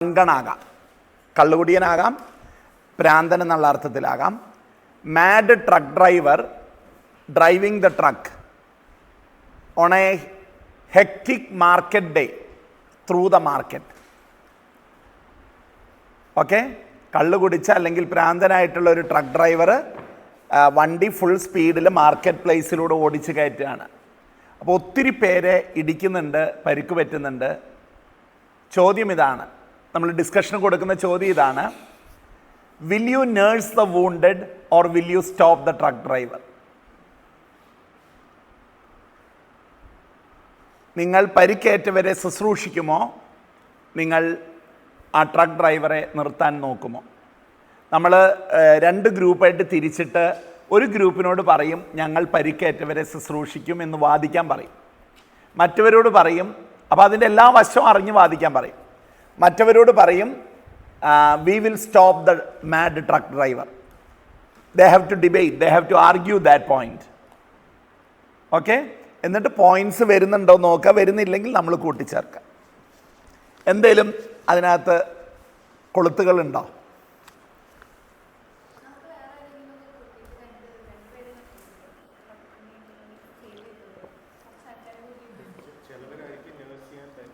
ഡ്രങ്കണാകാം, കള്ളുകുടിയനാകാം, പ്രാന്തൻ എന്നുള്ള അർത്ഥത്തിലാകാം. Mad truck driver driving the truck on a hectic market day through the market. Okay, കള്ളു കുടിച്ച അല്ലെങ്കിൽ പ്രാന്തനായിട്ടുള്ള ഒരു ട്രക്ക് ഡ്രൈവർ വണ്ടി ഫുൾ സ്പീഡിൽ മാർക്കറ്റ് പ്ലേസിലൂടെ ഓടിച്ച് കയറ്റുകയാണ്. അപ്പോൾ ഒത്തിരി പേരെ ഇടിക്കുന്നുണ്ട്, പരിക്ക് പറ്റുന്നുണ്ട്. ചോദ്യം ഇതാണ്, നമ്മൾ ഡിസ്കഷന് കൊടുക്കുന്ന ചോദ്യം ഇതാണ്: will you nurse the wounded or will you stop the truck driver? നിങ്ങൾ പരിക്കേറ്റവരെ ശുശ്രൂഷിക്കുമോ, നിങ്ങൾ ആ ട്രക്ക് ഡ്രൈവറെ നിർത്താൻ നോക്കുമോ? നമ്മൾ രണ്ട് ഗ്രൂപ്പായിട്ട് തിരിച്ചിട്ട് ഒരു ഗ്രൂപ്പിനോട് പറയും ഞങ്ങൾ പരിക്കേറ്റവരെ ശുശ്രൂഷിക്കും എന്ന് വാദിക്കാൻ പറയും. മറ്റവരോട് പറയും, അപ്പോൾ അതിൻ്റെ എല്ലാ വശവും അറിഞ്ഞ് വാദിക്കാൻ പറയും. മറ്റവരോട് പറയും we will stop the mad truck driver. They have to debate, they have to argue that point. Okay, എന്നിട്ട് പോയിന്റ്സ് വരുന്നുണ്ടോ നോക്കുക, വരുന്നില്ലെങ്കിൽ നമ്മൾ കൂട്ടിച്ചേർക്കുക. എന്തേലും അതിനകത്ത് കൊളുത്തുകളുണ്ടോ?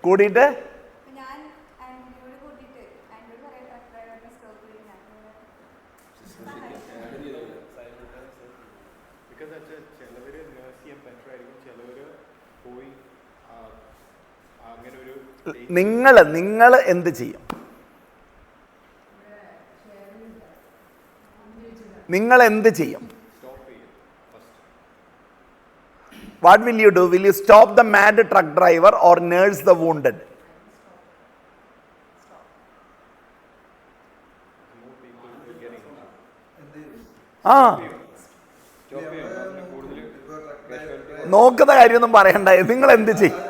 കൂടിയിട്ട് നിങ്ങൾ എന്ത് ചെയ്യും? നിങ്ങൾ എന്ത് ചെയ്യും? What will you do? Will you stop the mad truck driver or nurse the wounded? നോക്കുന്ന കാര്യമൊന്നും പറയണ്ട, നിങ്ങൾ എന്ത് ചെയ്യും?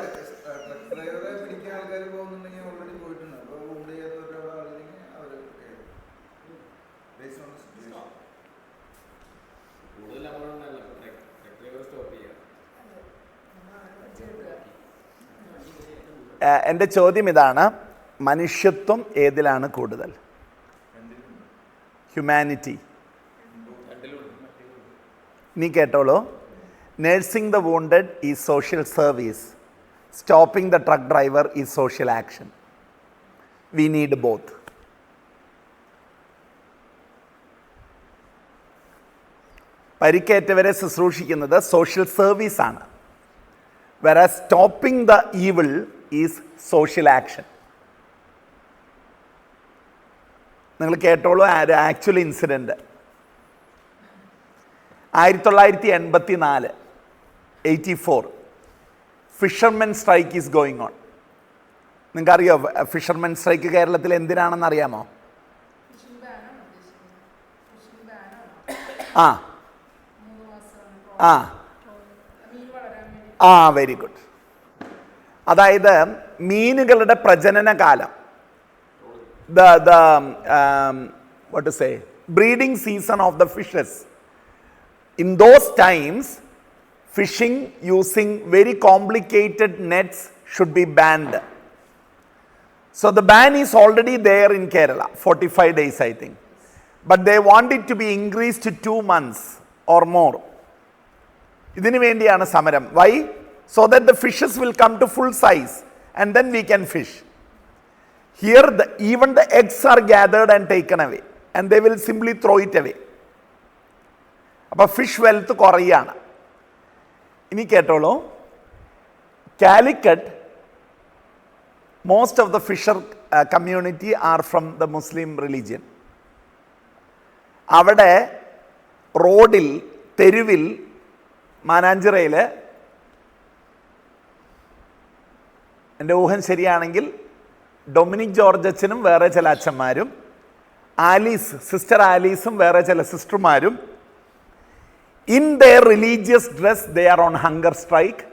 എൻ്റെ ചോദ്യം ഇതാണ്: മനുഷ്യത്വം ഏതിലാണ് കൂടുതൽ? ഹ്യൂമാനിറ്റി. നീ കേട്ടോളൂ. Nursing the wounded is social service, stopping the truck driver is social action. We need both. പരിക്കേറ്റവരെ ശുശ്രൂഷിക്കുന്നത് സോഷ്യൽ സർവീസാണ്. whereas stopping the evil is social action. നിങ്ങൾ കേട്ടോളൂ actual incident. 1984 fishermen strike is going on. നിങ്ങൾക്കറിയോ fishermen strike കേരളത്തിൽ എന്തിനാണെന്ന് അറിയാമോ? Very good. അതായത് മീനുകളുടെ പ്രജനന കാലം, what to say, breeding season of the fishes. In those times, fishing using very complicated nets should be banned. So the ban is already there in Kerala, 45 days I think. But they want it to be increased to 2 months or more. ഇതിനു വേണ്ടിയാണ് സമരം. Why? So that the fishes will come to full size and then we can fish. Here even the eggs are gathered and taken away and they will simply throw it away. അപ്പോൾ fish wealth കുറയാണ്. ഇനി കേട്ടോളൂ, Calicut most of the fisher community are from the Muslim religion. അവിടെ റോഡിൽ, തെരുവിൽ, മാനാഞ്ചിറയിൽ, എൻ്റെ ഊഹം ശരിയാണെങ്കിൽ ഡൊമിനിക് ജോർജ് അച്ഛനും വേറെ ചില അച്ഛന്മാരും, സിസ്റ്റർ ആലീസും വേറെ ചില സിസ്റ്റർമാരും, in their religious dress they are on hunger strike,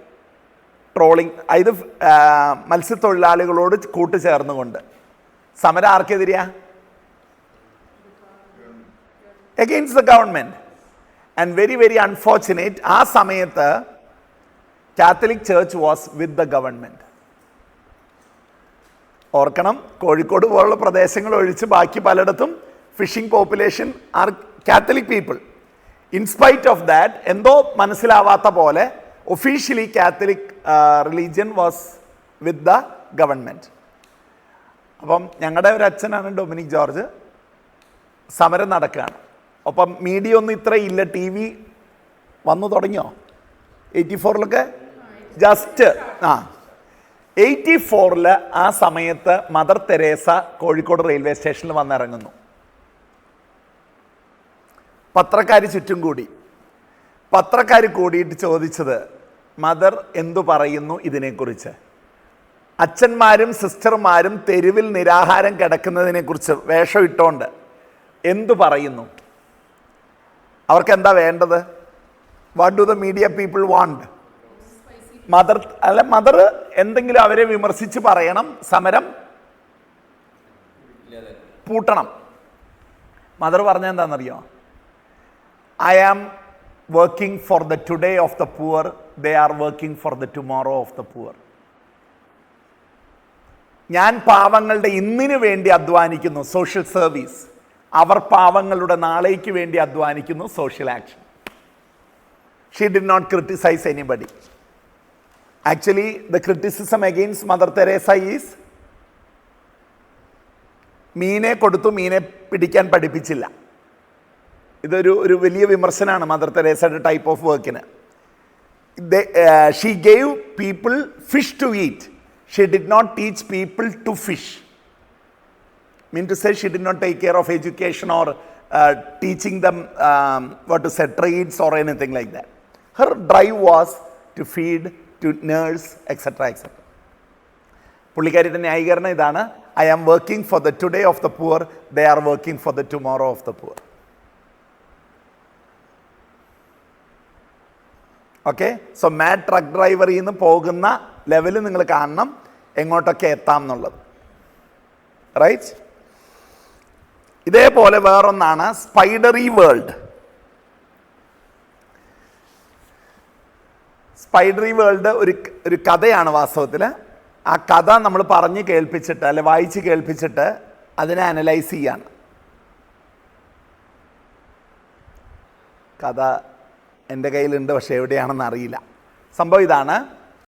trolling. ഇത് മത്സ്യത്തൊഴിലാളികളോട് കൂട്ടുചേർന്നുകൊണ്ട് സമരം ആർക്കെതിരെയാ? Against the government. And very, very unfortunate, ആ സമയത്ത് Catholic church was with the government. ഓർക്കണം, കോഴിക്കോട് പോലുള്ള പ്രദേശങ്ങൾ ഒഴിച്ച് ബാക്കി പലയിടത്തും fishing population are Catholic people. In spite of that എന്തോ മനസ്സിലാവാത്ത പോലെ officially Catholic religion was with the government. അപ്പം ഞങ്ങളുടെ ഒരു അച്ഛനാണ് ഡൊമിനിക് ജോർജ്. സമരം നടക്കുകയാണ്. അപ്പം മീഡിയ ഒന്നും ഇത്ര ഇല്ല. ടി വി വന്നു തുടങ്ങിയോ 84 ജസ്റ്റ് 84 ആ സമയത്ത് മദർ തെരേസ കോഴിക്കോട് റെയിൽവേ സ്റ്റേഷനിൽ വന്നിറങ്ങുന്നു. പത്രക്കാർ ചുറ്റും കൂടി. പത്രക്കാർ കൂടിയിട്ട് ചോദിച്ചത്, മദർ എന്തു പറയുന്നു ഇതിനെക്കുറിച്ച്? അച്ഛന്മാരും സിസ്റ്റർമാരും തെരുവിൽ നിരാഹാരം കിടക്കുന്നതിനെക്കുറിച്ച് വേഷം ഇട്ടുകൊണ്ട് എന്തു പറയുന്നു? അവർക്ക് എന്താ വേണ്ടത്? What do the media people want? Mother എന്തെങ്കിലും അവരെ വിമർശിച്ച് പറയണം, സമരം പൂട്ടണം. മദർ പറഞ്ഞ എന്താണെന്നറിയോ? I am working for the today of the poor, they are working for the tomorrow of the poor. ഞാൻ പാവങ്ങളുടെ ഇന്നിനു വേണ്ടി അധ്വാനിക്കുന്നു, സോഷ്യൽ സർവീസ്. അവർ പാവങ്ങളുടെ നാളേക്ക് വേണ്ടി അധ്വാനിക്കുന്നു, social action. She did not criticize anybody. Actually, the criticism against Mother Teresa is മീനെ കൊടുത്തു, മീനെ പിടിക്കാൻ പഠിപ്പിച്ചില്ല. ഇതൊരു വലിയ വിമർശനമാണ് മദർ തെരേസയുടെ ടൈപ്പ് ഓഫ് വർക്കിന്. She gave people fish to eat. She did not teach people to fish. Mean to say she did not take care of education or teaching them what to say, trades or anything like that. Her drive was to feed, to nurse, etc. etc. പുള്ളിക്കാരിയുടെ ന്യായീകരണം ഇതാണ്: I am working for the today of the poor, they are working for the tomorrow of the poor. Okay, so mad truck ഡ്രൈവറിൽ നിന്ന് പോകുന്ന level നിങ്ങൾ കാണണം, എങ്ങോട്ടൊക്കെ എത്താം എന്നുള്ളത്. Right. ഇതേപോലെ വേറൊന്നാണ് സ്പൈഡറി വേൾഡ്. സ്പൈഡറി വേൾഡ് ഒരു കഥയാണ് വാസ്തവത്തിൽ. ആ കഥ നമ്മൾ പറഞ്ഞ് കേൾപ്പിച്ചിട്ട് അല്ലെ വായിച്ച് കേൾപ്പിച്ചിട്ട് അതിനെ അനലൈസ് ചെയ്യാണ്. കഥ എൻ്റെ കയ്യിലുണ്ട്, പക്ഷേ എവിടെയാണെന്ന് അറിയില്ല. സംഭവം ഇതാണ്: